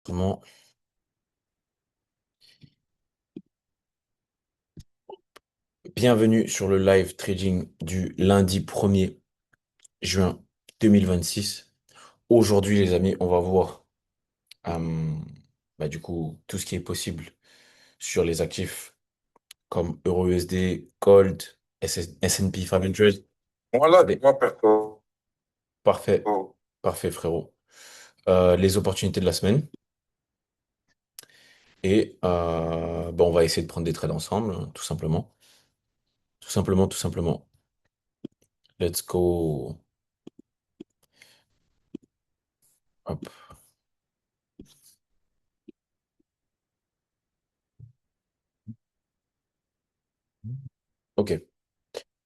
Vraiment, bienvenue sur le live trading du lundi 1er juin 2026. Aujourd'hui, les amis, on va voir euh, du coup tout ce qui est possible sur les actifs comme EURUSD, Gold, S&P 500. Voilà, Allez, dis-moi, perso. parfait, parfait frérot. Les opportunités de la semaine et on va essayer de prendre des trades ensemble, hein, tout simplement. Tout simplement, tout simplement. Let's go. Hop. Ok.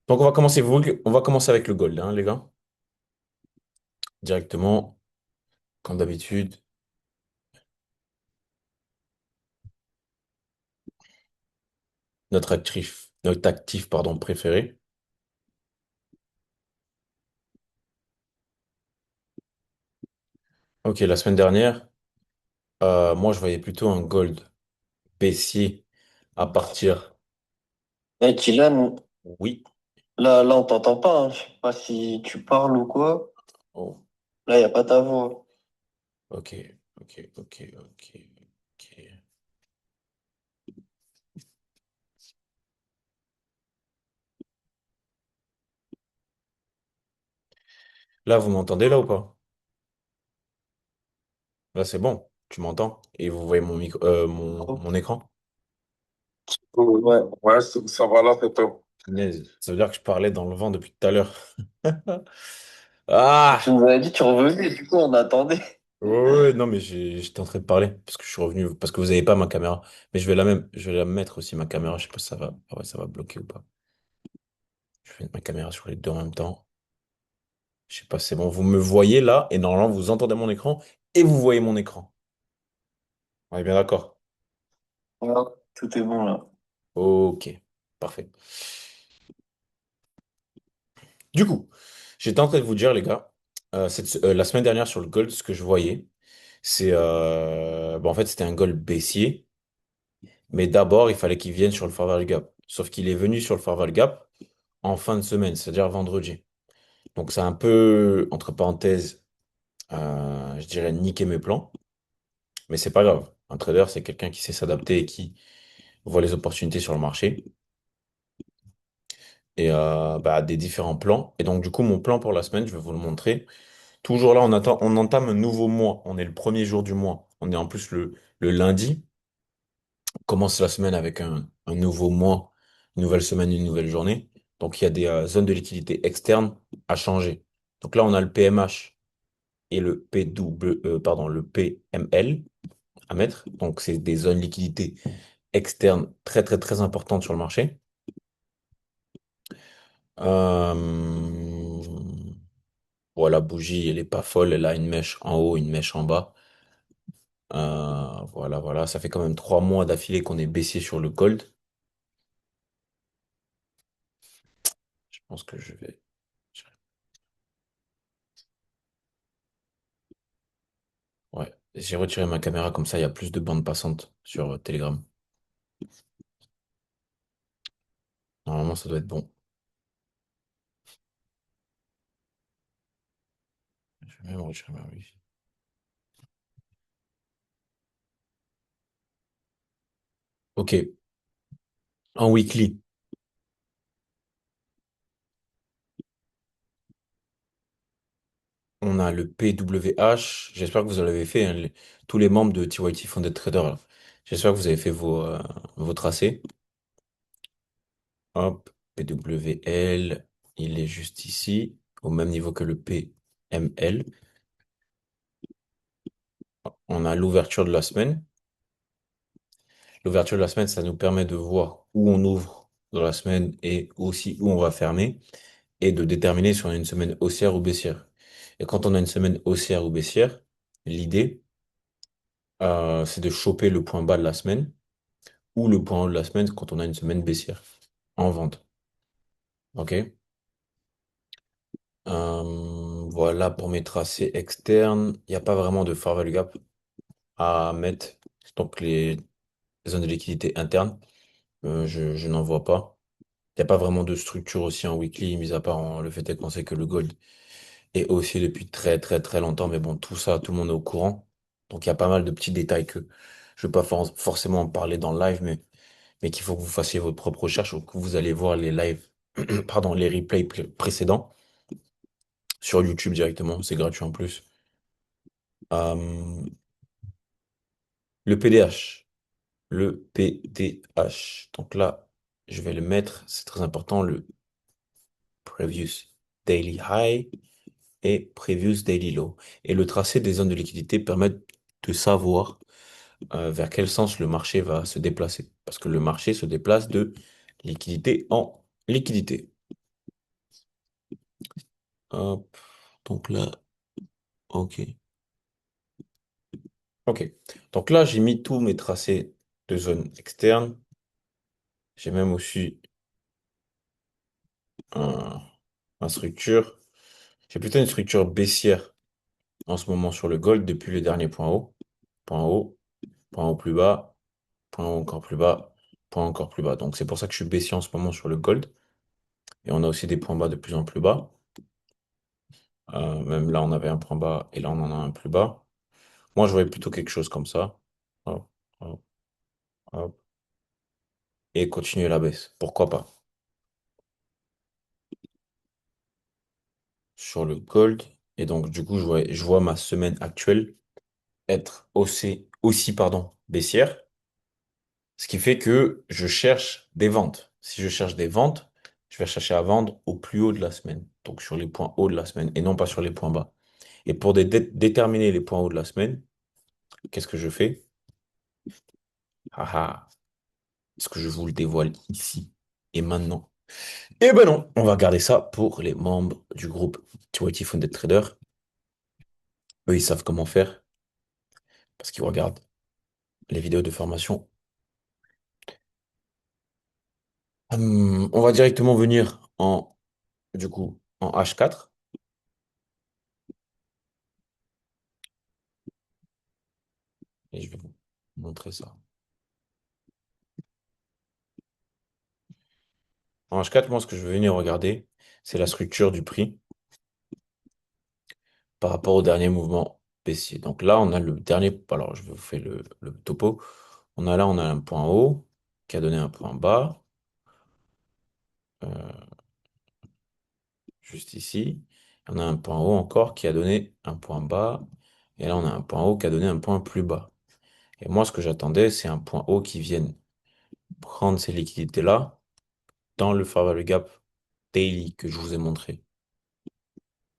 Donc on va commencer avec le gold, hein, les gars. Directement, comme d'habitude. Notre actif, pardon, préféré. Ok, la semaine dernière, moi je voyais plutôt un gold baissier à partir. Eh, Dylan, Oui. là, on t'entend pas, hein. Je sais pas si tu parles ou quoi. Oh, Là, y a pas ta voix. ok, ok, ok, ok, ok. Là, vous m'entendez là ou pas? Là, c'est bon. Tu m'entends? Et vous voyez mon micro, mon écran? Ouais, ouais, ça va là, c'est top. Punaise, ça veut dire que je parlais dans le vent depuis tout à l'heure. Ah! Tu nous avais dit que tu revenais, du coup, on attendait. Ouais, ouais, ouais, non, mais j'étais en train de parler parce que je suis revenu, parce que vous avez pas ma caméra. Mais je vais la mettre aussi, ma caméra. Je sais pas si ça va, ah ouais, ça va bloquer ou pas. Je vais mettre ma caméra sur les deux en même temps. Je sais pas, c'est bon. Vous me voyez là et normalement vous entendez mon écran et vous voyez mon écran. On est bien d'accord. Ouais, tout est bon, là. Ok, parfait. Du coup, j'étais en train de vous dire, les gars, la semaine dernière sur le gold, ce que je voyais, c'est, en fait, c'était un gold baissier. Mais d'abord, il fallait qu'il vienne sur le Farvel Gap. Sauf qu'il est venu sur le Farvel Gap en fin de semaine, c'est-à-dire vendredi. Donc c'est un peu, entre parenthèses, je dirais niquer mes plans, mais c'est pas grave. Un trader, c'est quelqu'un qui sait s'adapter et qui voit les opportunités sur le marché et des différents plans. Et donc du coup, mon plan pour la semaine, je vais vous le montrer. Toujours là, on entame un nouveau mois. On est le premier jour du mois. On est en plus le lundi. On commence la semaine avec un nouveau mois, une nouvelle semaine, une nouvelle journée. Donc il y a des zones de liquidité externes à changer. Donc là, on a le PMH et le PML à mettre. Donc, c'est des zones de liquidité externes très, très, très importantes sur le marché. Voilà, la bougie, elle est pas folle. Elle a une mèche en haut, une mèche en bas. Voilà, voilà. Ça fait quand même 3 mois d'affilée qu'on est baissier sur le gold. Je pense que je vais. Ouais, j'ai retiré ma caméra comme ça, il y a plus de bandes passantes sur Telegram. Normalement, ça doit être bon. Je vais même retirer ma wifi. Ok, en weekly. On a le PWH. J'espère que vous en avez fait, hein, tous les membres de TYT Founded Trader, là. J'espère que vous avez fait vos tracés. Hop, PWL, il est juste ici, au même niveau que le PML. On a l'ouverture de la semaine. L'ouverture de la semaine, ça nous permet de voir où on ouvre dans la semaine et aussi où on va fermer et de déterminer si on a une semaine haussière ou baissière. Et quand on a une semaine haussière ou baissière, l'idée, c'est de choper le point bas de la semaine ou le point haut de la semaine quand on a une semaine baissière en vente. OK? Voilà pour mes tracés externes. Il n'y a pas vraiment de fair value gap. à mettre donc les zones de liquidité internes. Je n'en vois pas. Il n'y a pas vraiment de structure aussi en weekly, mis à part le fait est qu'on sait que le gold est haussier depuis très très très longtemps. Mais bon, tout ça, tout le monde est au courant. Donc il y a pas mal de petits détails que je ne vais pas forcément en parler dans le live, mais qu'il faut que vous fassiez votre propre recherche ou que vous allez voir les lives, pardon, les replays précédents sur YouTube directement. C'est gratuit en plus. Euh, le PDH. Le PDH. Donc là, je vais le mettre, c'est très important, le Previous Daily High et Previous Daily Low. Et le tracé des zones de liquidité permet de savoir vers quel sens le marché va se déplacer. Parce que le marché se déplace de liquidité en liquidité. Hop. Donc là, ok. Ok. Donc là, j'ai mis tous mes tracés de zones externes. J'ai même aussi un, un structure. J'ai plutôt une structure baissière en ce moment sur le gold depuis le dernier point haut, point haut plus bas, point haut encore plus bas, point encore plus bas. Donc c'est pour ça que je suis baissier en ce moment sur le gold. Et on a aussi des points bas de plus en plus bas. Même là, on avait un point bas et là, on en a un plus bas. Moi, je voyais plutôt quelque chose comme ça. Hop, hop, hop. Et continuer la baisse. Pourquoi pas? Sur le gold. Et donc, du coup, je vois ma semaine actuelle être aussi, baissière. Ce qui fait que je cherche des ventes. Si je cherche des ventes, je vais chercher à vendre au plus haut de la semaine. Donc sur les points hauts de la semaine et non pas sur les points bas. Et pour déterminer les points hauts de la semaine, qu'est-ce que je fais? Ah ah, est-ce que je vous le dévoile ici et maintenant? Eh ben non, on va garder ça pour les membres du groupe TYT Funded Trader. Eux, ils savent comment faire parce qu'ils regardent les vidéos de formation. On va directement venir en H4. Et je vais vous montrer ça. En H4, moi, ce que je vais venir regarder, c'est la structure du prix par rapport au dernier mouvement baissier. Donc là, on a le dernier. Alors, je vais vous faire le topo. On a un point haut qui a donné un point bas, euh, juste ici. On a un point haut encore qui a donné un point bas. Et là, on a un point haut qui a donné un point plus bas. Et moi, ce que j'attendais, c'est un point haut qui vienne prendre ces liquidités-là dans le fair value gap daily que je vous ai montré.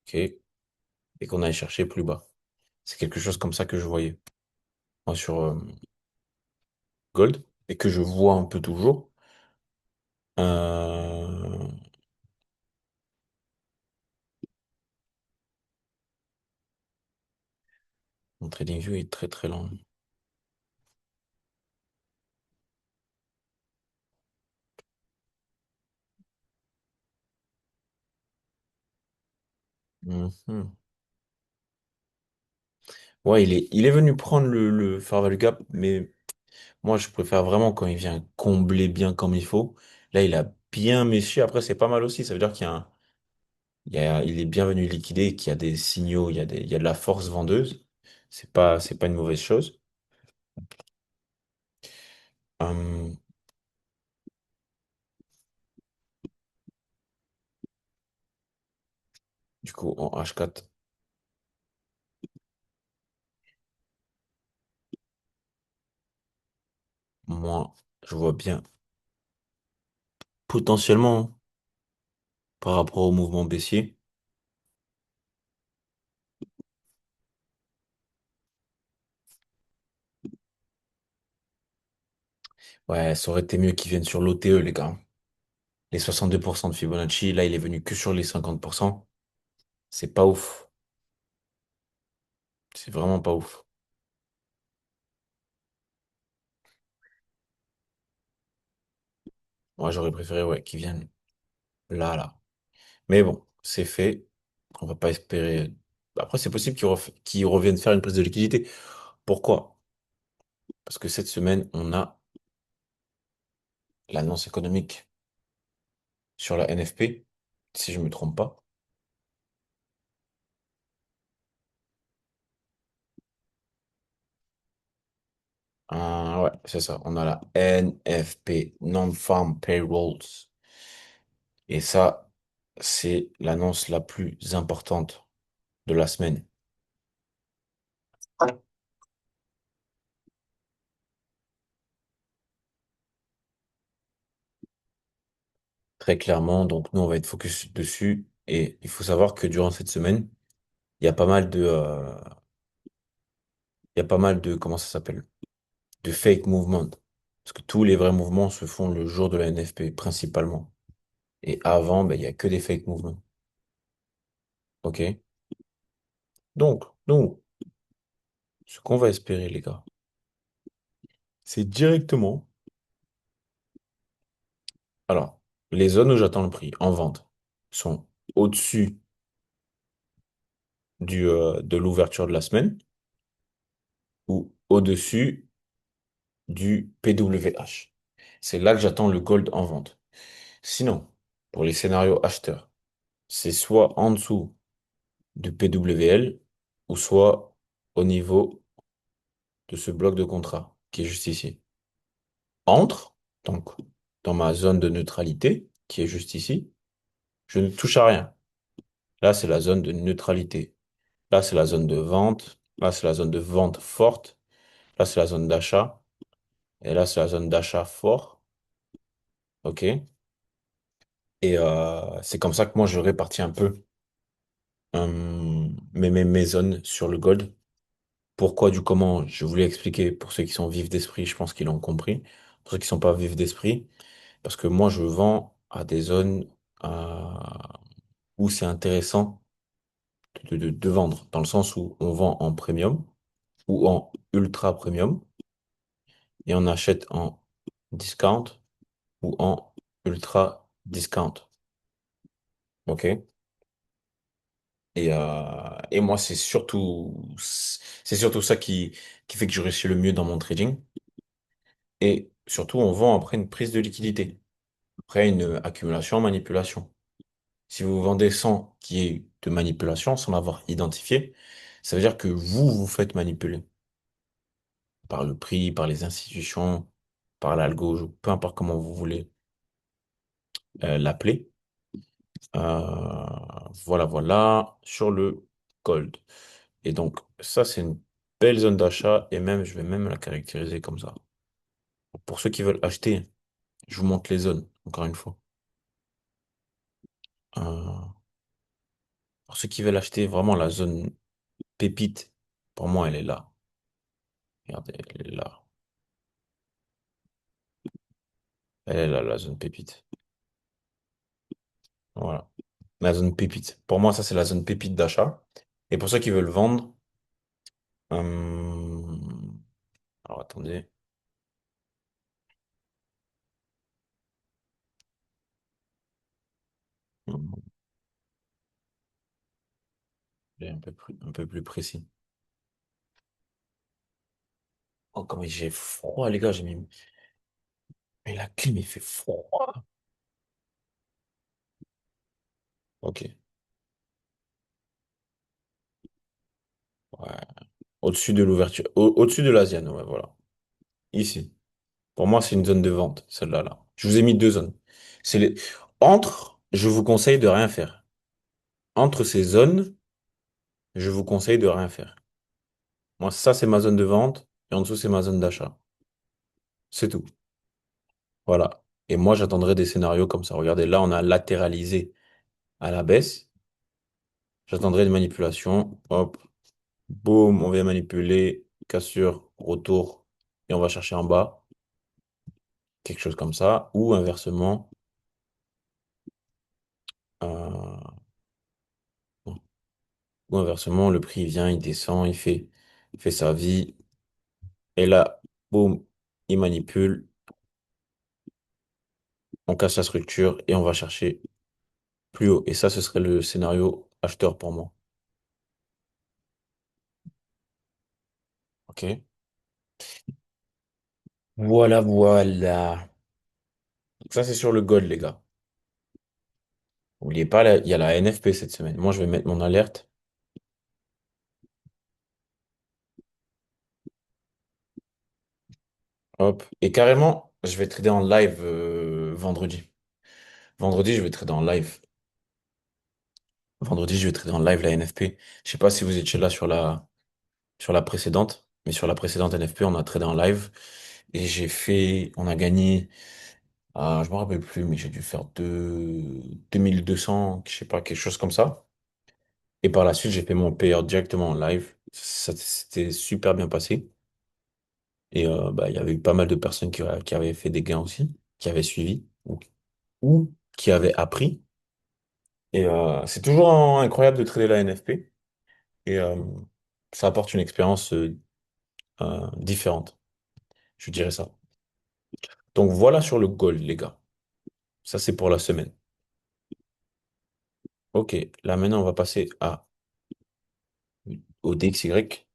OK? Et qu'on aille chercher plus bas. C'est quelque chose comme ça que je voyais. Moi, sur Gold, et que je vois un peu toujours. Euh, Mon TradingView est très très lent. Mhm. Ouais, il est venu prendre le Fair Value Gap, mais moi je préfère vraiment quand il vient combler bien comme il faut. Là, il a bien méchi. Après, c'est pas mal aussi. Ça veut dire qu'il y a il est bien venu liquider, qu'il y a des signaux, il y a de la force vendeuse. C'est pas une mauvaise chose. Euh, du coup, en H4, moi, je vois bien potentiellement par rapport au mouvement baissier. Ouais, ça aurait été mieux qu'ils viennent sur l'OTE, les gars. Les 62% de Fibonacci, là, il est venu que sur les 50%. C'est pas ouf. C'est vraiment pas ouf. Moi, j'aurais préféré, ouais, qu'ils viennent là, là. Mais bon, c'est fait. On va pas espérer. Après, c'est possible qu'ils reviennent faire une prise de liquidité. Pourquoi? Parce que cette semaine, on a l'annonce économique sur la NFP, si je me trompe pas. Ouais, c'est ça. On a la NFP, Non-Farm Payrolls. Et ça, c'est l'annonce la plus importante de la semaine. Très clairement, donc nous, on va être focus dessus. Et il faut savoir que durant cette semaine, il y a pas mal comment ça s'appelle? De fake movement. Parce que tous les vrais mouvements se font le jour de la NFP, principalement. Et avant, ben, il y a que des fake movements. OK? Donc, nous, ce qu'on va espérer, les gars, c'est directement. Alors, les zones où j'attends le prix en vente sont au-dessus de l'ouverture de la semaine ou au-dessus du PWH. C'est là que j'attends le gold en vente. Sinon, pour les scénarios acheteurs, c'est soit en dessous du PWL ou soit au niveau de ce bloc de contrat qui est juste ici. Entre, donc, dans ma zone de neutralité qui est juste ici, je ne touche à rien. Là, c'est la zone de neutralité. Là, c'est la zone de vente. Là, c'est la zone de vente forte. Là, c'est la zone d'achat. Et là, c'est la zone d'achat fort. OK? Et c'est comme ça que moi, je répartis un peu mes zones sur le gold. Pourquoi, du comment, je voulais expliquer pour ceux qui sont vifs d'esprit, je pense qu'ils l'ont compris. Pour ceux qui sont pas vifs d'esprit, parce que moi, je vends à des zones euh, où c'est intéressant de vendre, dans le sens où on vend en premium ou en ultra premium et on achète en discount ou en ultra discount. OK? Et moi, c'est surtout ça qui fait que je réussis le mieux dans mon trading. Et surtout, on vend après une prise de liquidité, après une accumulation, manipulation. Si vous vendez sans qu'il y ait de manipulation, sans l'avoir identifié, ça veut dire que vous vous faites manipuler par le prix, par les institutions, par l'algo, peu importe comment vous voulez l'appeler. Voilà, voilà, sur le gold. Et donc, ça, c'est une belle zone d'achat et même, je vais même la caractériser comme ça. Pour ceux qui veulent acheter, je vous montre les zones, encore une fois. Euh, pour ceux qui veulent acheter vraiment la zone pépite, pour moi, elle est là. Regardez, elle est là. Elle est là, la zone pépite. Voilà. La zone pépite. Pour moi, ça, c'est la zone pépite d'achat. Et pour ceux qui veulent vendre, euh, alors attendez, j'ai un peu plus précis. Oh, comme j'ai froid, les gars, j'ai mis. Mais la clim, il fait froid. Ok. Ouais. Au-dessus de l'ouverture. Au-dessus de l'Asienne, ouais, voilà. Ici. Pour moi, c'est une zone de vente, celle-là, là. Je vous ai mis deux zones. C'est les... Entre, je vous conseille de rien faire. Entre ces zones, je vous conseille de rien faire. Moi, ça, c'est ma zone de vente. Et en dessous, c'est ma zone d'achat. C'est tout. Voilà. Et moi, j'attendrai des scénarios comme ça. Regardez, là, on a latéralisé à la baisse. J'attendrai une manipulation. Hop. Boum, on vient manipuler. Cassure, retour. Et on va chercher en bas. Quelque chose comme ça. Ou inversement. euh, Ou inversement, le prix vient, il descend, il fait sa vie. Et là, boum, il manipule. On casse la structure et on va chercher plus haut. Et ça, ce serait le scénario acheteur pour moi. OK? Voilà, voilà. Donc ça, c'est sur le gold, les gars. N'oubliez pas, il y a la NFP cette semaine. Moi, je vais mettre mon alerte. Hop. Et carrément, je vais trader en live vendredi. Vendredi, je vais trader en live. Vendredi, je vais trader en live la NFP. Je sais pas si vous étiez là sur la précédente, mais sur la précédente NFP, on a tradé en live. Et on a gagné, je me rappelle plus, mais j'ai dû faire 2200, je sais pas, quelque chose comme ça. Et par la suite, j'ai fait mon payout directement en live. Ça s'était super bien passé. Et bah, il y avait eu pas mal de personnes qui avaient fait des gains aussi, qui avaient suivi ou qui avaient appris. Et c'est toujours incroyable de trader la NFP. Et ça apporte une expérience différente, je dirais ça. Donc voilà sur le gold, les gars. Ça, c'est pour la semaine. Ok, là maintenant, on va passer au DXY.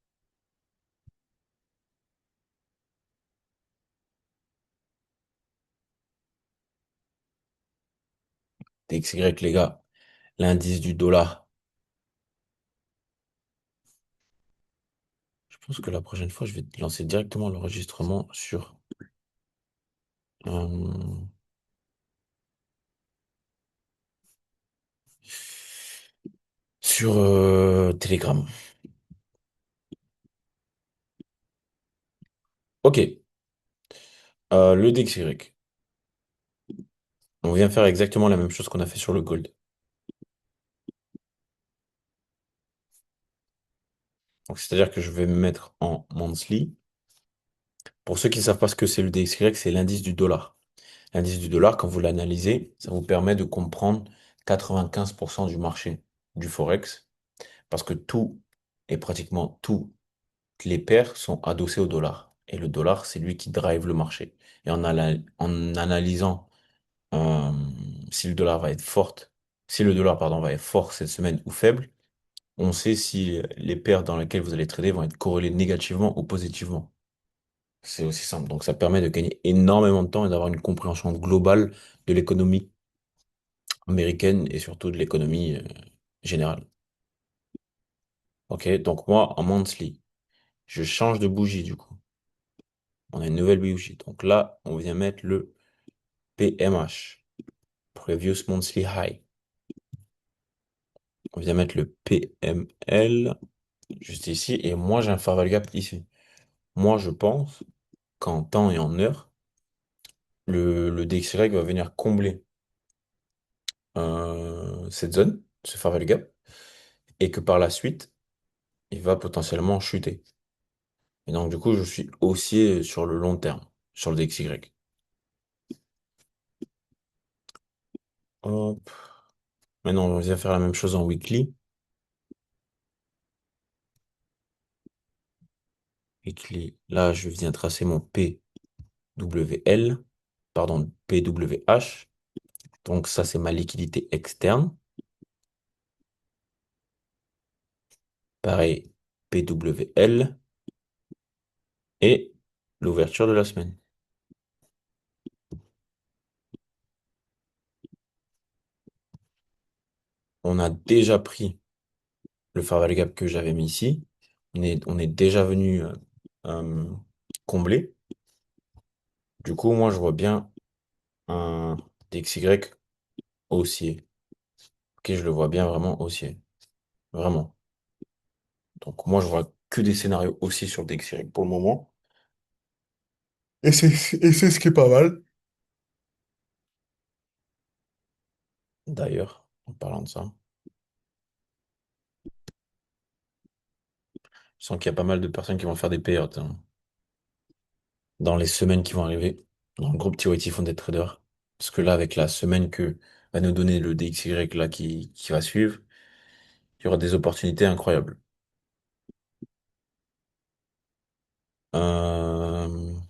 DXY, les gars, l'indice du dollar. Je pense que la prochaine fois, je vais lancer directement l'enregistrement euh, sur Telegram. Ok, le DXY. On vient faire exactement la même chose qu'on a fait sur le gold. Donc, c'est-à-dire que je vais me mettre en monthly. Pour ceux qui ne savent pas ce que c'est le DXY, c'est l'indice du dollar. L'indice du dollar, quand vous l'analysez, ça vous permet de comprendre 95% du marché du Forex, parce que tout, et pratiquement toutes les paires sont adossées au dollar. Et le dollar, c'est lui qui drive le marché. Et en analysant euh, si le dollar va être forte, si le dollar, pardon, va être fort cette semaine ou faible, on sait si les paires dans lesquelles vous allez trader vont être corrélées négativement ou positivement. C'est aussi simple. Donc ça permet de gagner énormément de temps et d'avoir une compréhension globale de l'économie américaine et surtout de l'économie générale. Ok, donc moi, en monthly, je change de bougie du coup. On a une nouvelle bougie. Donc là, on vient mettre le PMH, Previous Monthly High. On vient mettre le PML juste ici. Et moi, j'ai un fair value gap ici. Moi, je pense qu'en temps et en heure, le DXY va venir combler cette zone, ce fair value gap, et que par la suite, il va potentiellement chuter. Et donc, du coup, je suis haussier sur le long terme, sur le DXY. Hop. Maintenant, on vient faire la même chose en weekly. Weekly, là, je viens tracer mon PWL, pardon, PWH. Donc, ça, c'est ma liquidité externe. Pareil, PWL et l'ouverture de la semaine. On a déjà pris le fair value gap que j'avais mis ici. On est déjà venu euh, combler. Du coup, moi, je vois bien un DXY haussier. Ok, je le vois bien vraiment haussier. Vraiment. Donc, moi, je vois que des scénarios haussiers sur le DXY pour le moment. Et c'est ce qui est pas mal. D'ailleurs, en parlant de ça, je sens qu'il y a pas mal de personnes qui vont faire des payouts dans les semaines qui vont arriver, dans le groupe TYT Fonded Trader. Parce que là, avec la semaine que va nous donner le DXY là qui va suivre, il y aura des opportunités incroyables. Euh,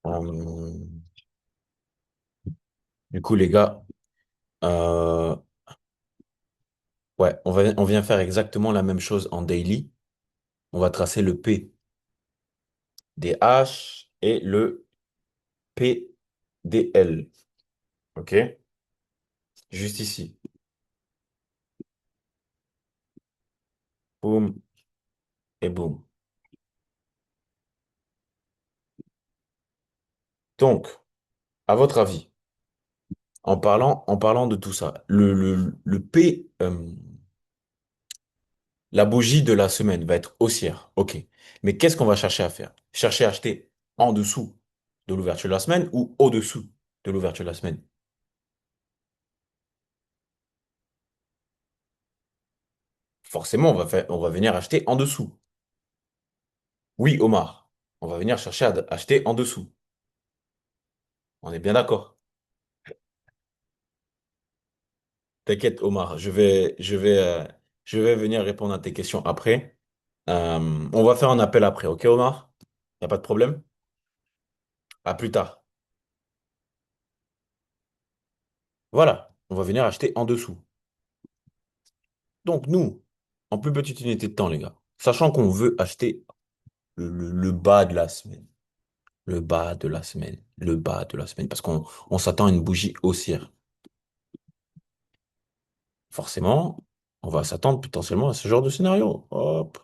euh, du coup, les gars, euh, ouais, on vient faire exactement la même chose en daily. On va tracer le P. DH et le PDL. OK? Juste ici. Boum et boum. Donc, à votre avis, en parlant de tout ça, le P, la bougie de la semaine va être haussière. OK. Mais qu'est-ce qu'on va chercher à faire? Chercher à acheter en dessous de l'ouverture de la semaine ou au-dessous de l'ouverture de la semaine? Forcément, on va venir acheter en dessous. Oui, Omar, on va venir chercher à acheter en dessous. On est bien d'accord. T'inquiète, Omar, je vais venir répondre à tes questions après. On va faire un appel après, ok, Omar? Y a pas de problème? À plus tard. Voilà, on va venir acheter en dessous. Donc nous, en plus petite unité de temps, les gars, sachant qu'on veut acheter le bas de la semaine, le bas de la semaine, le bas de la semaine, parce qu'on s'attend à une bougie haussière. Forcément, on va s'attendre potentiellement à ce genre de scénario. Hop,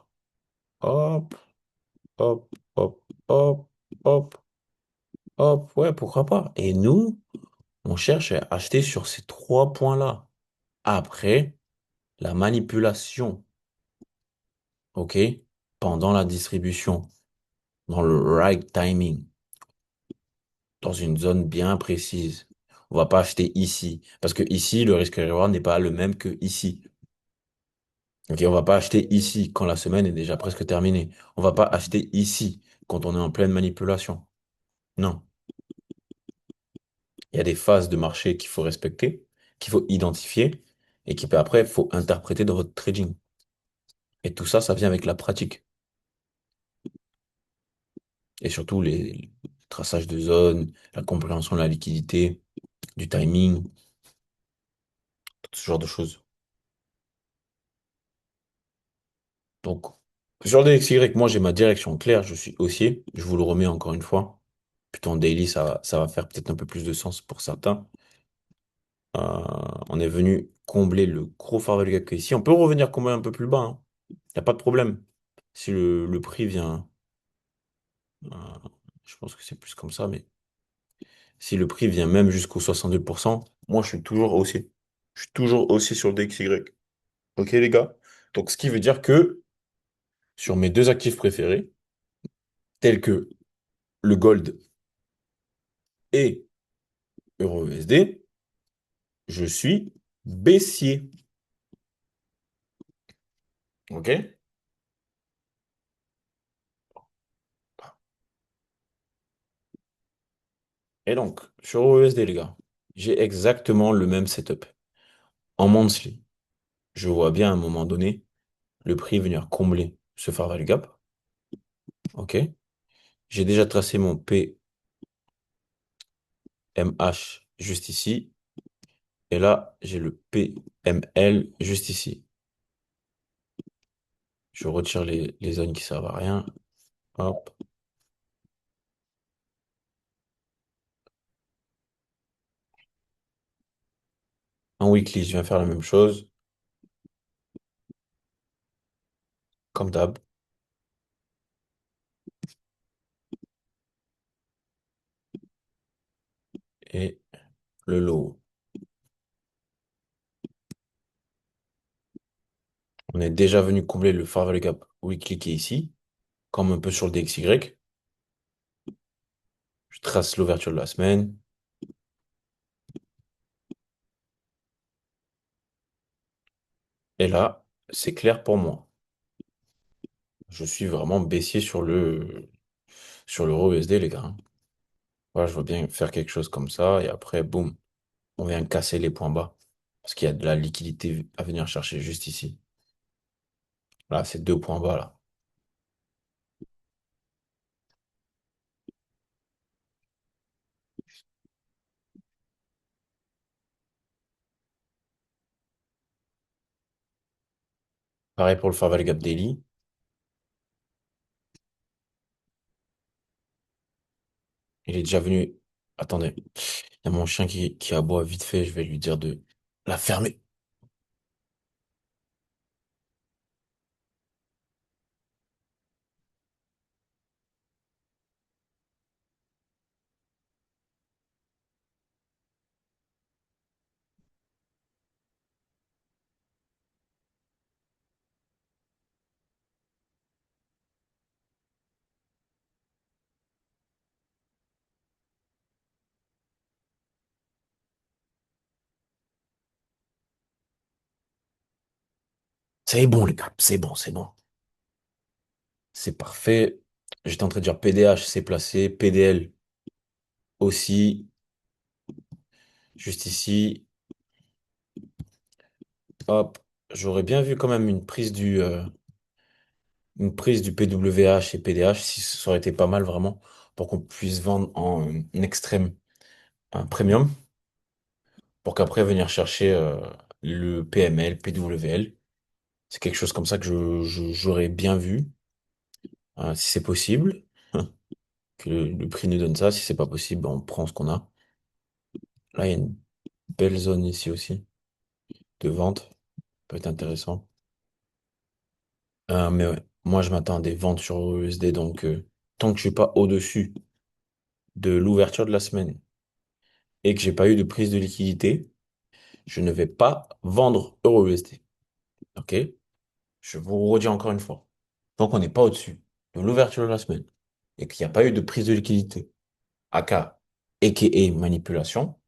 hop, hop, hop, hop, hop, hop, ouais, pourquoi pas. Et nous, on cherche à acheter sur ces trois points-là. Après, la manipulation, ok, pendant la distribution, dans le right timing, dans une zone bien précise. On va pas acheter ici, parce que ici, le risque reward n'est pas le même que ici. Ok, on va pas acheter ici quand la semaine est déjà presque terminée. On va pas acheter ici quand on est en pleine manipulation. Non. Il y a des phases de marché qu'il faut respecter, qu'il faut identifier et qui après, il faut interpréter dans votre trading. Et tout ça, ça vient avec la pratique. Et surtout les traçages de zones, la compréhension de la liquidité, du timing, tout ce genre de choses. Donc, sur le DXY, moi j'ai ma direction claire, je suis haussier, je vous le remets encore une fois. Plutôt en daily, ça va faire peut-être un peu plus de sens pour certains. On est venu combler le gros fair value gap qu'il y a ici. On peut revenir combler un peu plus bas, hein. Il n'y a pas de problème. Si le prix vient, euh, je pense que c'est plus comme ça, mais si le prix vient même jusqu'au 62%, moi je suis toujours haussier. Je suis toujours haussier sur le DXY. Ok les gars? Donc ce qui veut dire que sur mes deux actifs préférés, tels que le gold et EURUSD, je suis baissier. Ok? Et donc, sur EURUSD, les gars, j'ai exactement le même setup. En monthly, je vois bien à un moment donné le prix venir combler ce fair value gap. Ok? J'ai déjà tracé mon PMH juste ici. Et là, j'ai le PML juste ici. Je retire les zones qui servent à rien. Hop. En weekly, je viens faire la même chose, comme d'hab. Et le low. On est déjà venu combler le fair value gap weekly qui est ici, comme un peu sur le DXY. Je trace l'ouverture de la semaine. Et là, c'est clair pour moi. Je suis vraiment baissier sur l'euro USD, les gars, hein. Voilà, je veux bien faire quelque chose comme ça. Et après, boum, on vient casser les points bas. Parce qu'il y a de la liquidité à venir chercher juste ici. Là, c'est deux points bas, là. Pareil pour le fair value gap daily. Il est déjà venu. Attendez, il y a mon chien qui aboie vite fait, je vais lui dire de la fermer. C'est bon, les gars, c'est bon, c'est bon. C'est parfait. J'étais en train de dire PDH, c'est placé. PDL aussi, juste ici. Hop. J'aurais bien vu quand même une prise du PWH et PDH, si ça aurait été pas mal vraiment, pour qu'on puisse vendre en extrême, un premium, pour qu'après venir chercher le PML, PWL. C'est quelque chose comme ça que j'aurais bien vu, si c'est possible, que le prix nous donne ça. Si c'est pas possible, ben, on prend ce qu'on a. Là, il y a une belle zone ici aussi de vente, peut être intéressant. Mais ouais, moi je m'attends à des ventes sur USD, donc tant que je suis pas au-dessus de l'ouverture de la semaine et que j'ai pas eu de prise de liquidité, je ne vais pas vendre euro USD. Ok? Je vous redis encore une fois. Tant qu'on n'est pas au-dessus de l'ouverture de la semaine et qu'il n'y a pas eu de prise de liquidité, aka manipulation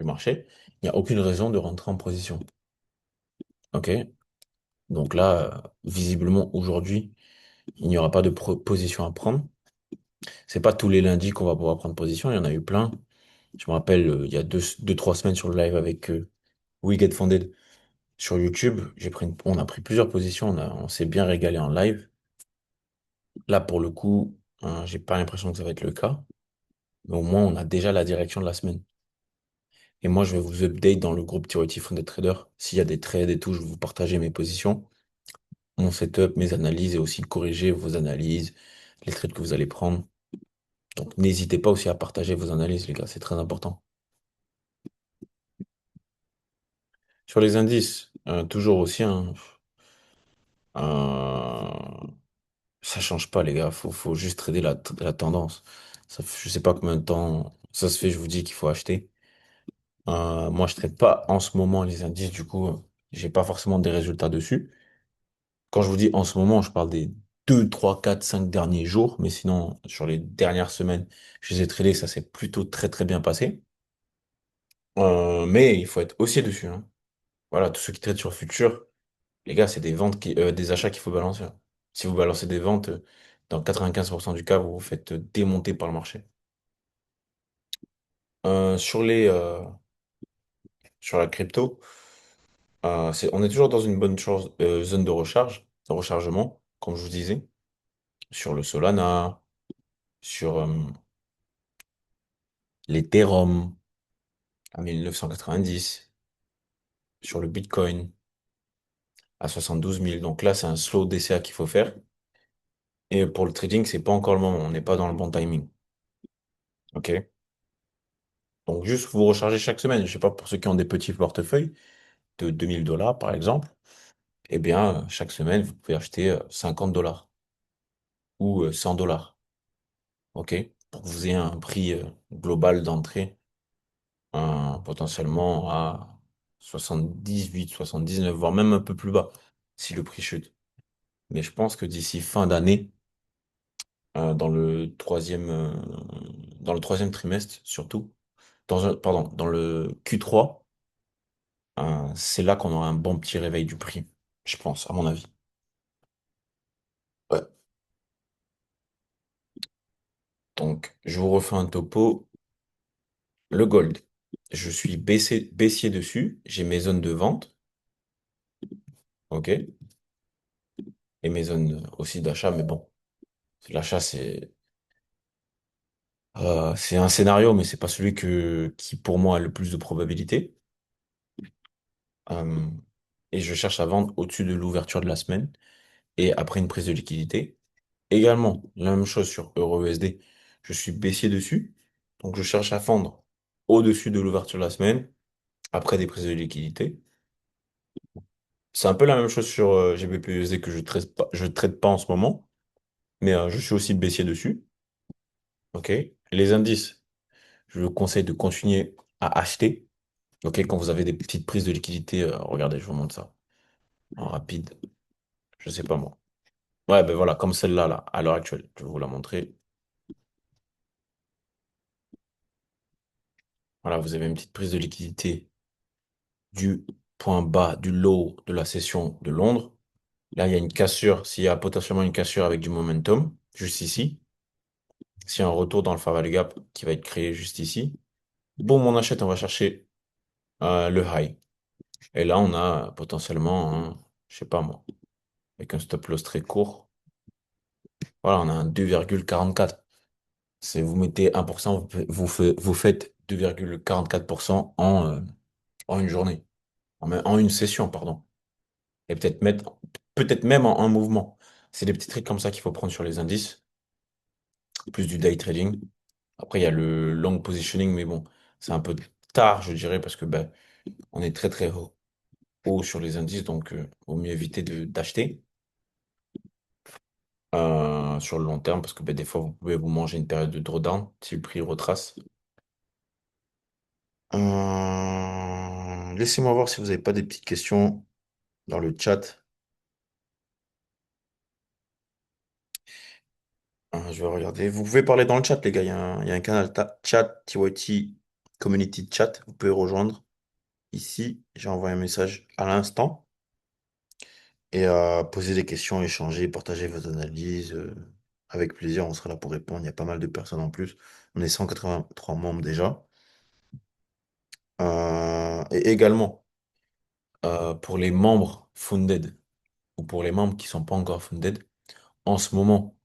du marché, il n'y a aucune raison de rentrer en position. Ok? Donc là, visiblement aujourd'hui, il n'y aura pas de position à prendre. C'est pas tous les lundis qu'on va pouvoir prendre position, il y en a eu plein. Je me rappelle, il y a deux, trois semaines sur le live avec We Get Funded sur YouTube, on a pris plusieurs positions, on s'est bien régalé en live. Là, pour le coup, j'ai pas l'impression que ça va être le cas, mais au moins, on a déjà la direction de la semaine. Et moi, je vais vous update dans le groupe Theoretic Funded Trader. S'il y a des trades et tout, je vais vous partager mes positions, mon setup, mes analyses et aussi corriger vos analyses, les trades que vous allez prendre. Donc, n'hésitez pas aussi à partager vos analyses, les gars, c'est très important. Sur les indices, toujours aussi, hein, euh, ça change pas, les gars. Faut juste trader la tendance. Je sais pas combien de temps ça se fait, je vous dis qu'il faut acheter. Moi, je trade pas en ce moment les indices, du coup, j'ai pas forcément des résultats dessus. Quand je vous dis en ce moment, je parle des 2, 3, 4, 5 derniers jours, mais sinon, sur les dernières semaines, je les ai tradés, ça s'est plutôt très très bien passé. Mais il faut être haussier dessus, hein. Voilà, tous ceux qui tradent sur futur, les gars, c'est des achats qu'il faut balancer, hein. Si vous balancez des ventes, dans 95% du cas, vous vous faites démonter par le marché. Euh, sur les, euh, sur la crypto, on est toujours dans une bonne zone de recharge, de rechargement, comme je vous disais, sur le Solana, sur l'Ethereum à 1990, sur le Bitcoin à 72 000. Donc là, c'est un slow DCA qu'il faut faire. Et pour le trading, c'est pas encore le moment. On n'est pas dans le bon timing. OK? Donc juste vous rechargez chaque semaine. Je sais pas, pour ceux qui ont des petits portefeuilles de 2 000 $ par exemple, eh bien, chaque semaine, vous pouvez acheter 50 $ ou 100 $. OK? Pour que vous ayez un prix global d'entrée potentiellement à 78, 79, voire même un peu plus bas si le prix chute. Mais je pense que d'ici fin d'année, dans le troisième trimestre surtout, pardon, dans le Q3, c'est là qu'on aura un bon petit réveil du prix, je pense, à mon avis. Ouais. Donc, je vous refais un topo. Le gold, je suis baissier dessus, j'ai mes zones de vente, ok, et mes zones aussi d'achat, mais bon, l'achat, c'est un scénario, mais c'est pas celui qui, pour moi, a le plus de probabilité. Euh, et je cherche à vendre au-dessus de l'ouverture de la semaine et après une prise de liquidité. Également, la même chose sur Euro USD. Je suis baissier dessus. Donc, je cherche à fendre au-dessus de l'ouverture de la semaine, après des prises de liquidité. C'est un peu la même chose sur GBPUSD que je traite pas en ce moment, mais je suis aussi baissier dessus. OK? Les indices, je vous conseille de continuer à acheter. OK? Quand vous avez des petites prises de liquidité, regardez, je vous montre ça en rapide. Je sais pas moi. Ouais, ben voilà, comme celle-là, là, à l'heure actuelle. Je vais vous la montrer. Voilà, vous avez une petite prise de liquidité du point bas, du low de la session de Londres. Là, il y a une cassure, s'il y a potentiellement une cassure avec du momentum, juste ici. S'il y a un retour dans le Fair Value Gap qui va être créé juste ici. Bon, on achète, on va chercher le high. Et là, on a potentiellement, je sais pas moi, avec un stop loss très court. Voilà, on a un 2,44. C'est vous mettez 1%, vous faites 2,44% en une journée, en une session, pardon. Et peut-être même en un mouvement. C'est des petits trucs comme ça qu'il faut prendre sur les indices, plus du day trading. Après, il y a le long positioning, mais bon, c'est un peu tard, je dirais, parce que ben, on est très très haut sur les indices, donc vaut mieux éviter d'acheter sur le long terme, parce que ben, des fois, vous pouvez vous manger une période de drawdown si le prix retrace. Laissez-moi voir si vous n'avez pas des petites questions dans le chat. Je vais regarder. Vous pouvez parler dans le chat, les gars. Il y a un canal chat, TYT Community Chat. Vous pouvez rejoindre ici. J'ai envoyé un message à l'instant. Et poser des questions, échanger, partager vos analyses. Avec plaisir, on sera là pour répondre. Il y a pas mal de personnes en plus. On est 183 membres déjà. Et également, pour les membres Funded ou pour les membres qui sont pas encore Funded, en ce moment,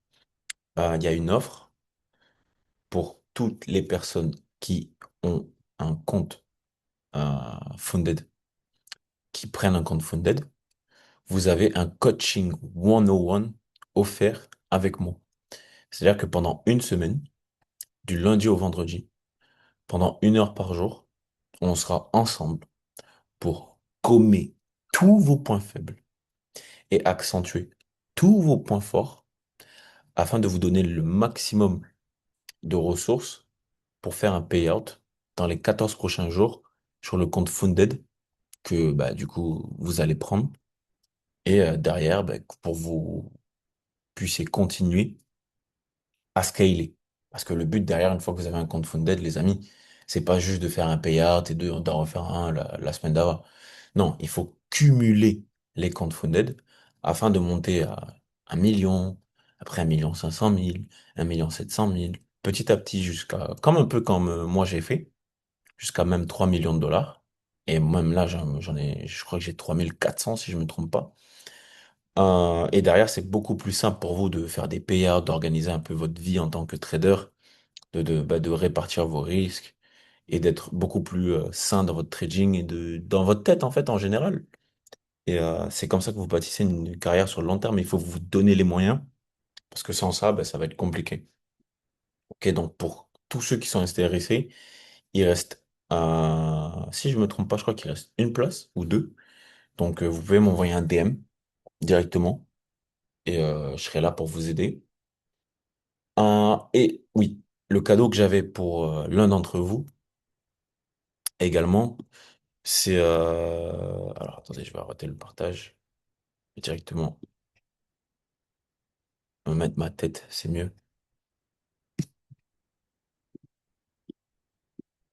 il y a une offre pour toutes les personnes qui ont un compte Funded, qui prennent un compte Funded. Vous avez un coaching 101 offert avec moi. C'est-à-dire que pendant une semaine, du lundi au vendredi, pendant 1 heure par jour, on sera ensemble pour gommer tous vos points faibles et accentuer tous vos points forts afin de vous donner le maximum de ressources pour faire un payout dans les 14 prochains jours sur le compte Funded que bah, du coup vous allez prendre et derrière bah, pour vous puissiez continuer à scaler. Parce que le but derrière, une fois que vous avez un compte funded, les amis, c'est pas juste de faire un payout et d'en refaire un la semaine d'avant. Non, il faut cumuler les comptes funded afin de monter à 1 million, après 1,5 million, 1,7 million, petit à petit jusqu'à, comme un peu comme moi j'ai fait, jusqu'à même 3 millions de dollars. Et même là, j'en ai, je crois que j'ai 3 400 si je me trompe pas. Et derrière, c'est beaucoup plus simple pour vous de faire des payouts, d'organiser un peu votre vie en tant que trader, de répartir vos risques et d'être beaucoup plus sain dans votre trading et dans votre tête en fait en général. Et c'est comme ça que vous bâtissez une carrière sur le long terme. Mais il faut vous donner les moyens parce que sans ça, ben, ça va être compliqué. Ok, donc pour tous ceux qui sont intéressés, il reste, si je me trompe pas, je crois qu'il reste une place ou deux. Donc vous pouvez m'envoyer un DM directement et je serai là pour vous aider. Et oui, le cadeau que j'avais pour l'un d'entre vous également, c'est... Alors attendez, je vais arrêter le partage. Je vais directement me mettre ma tête, c'est mieux.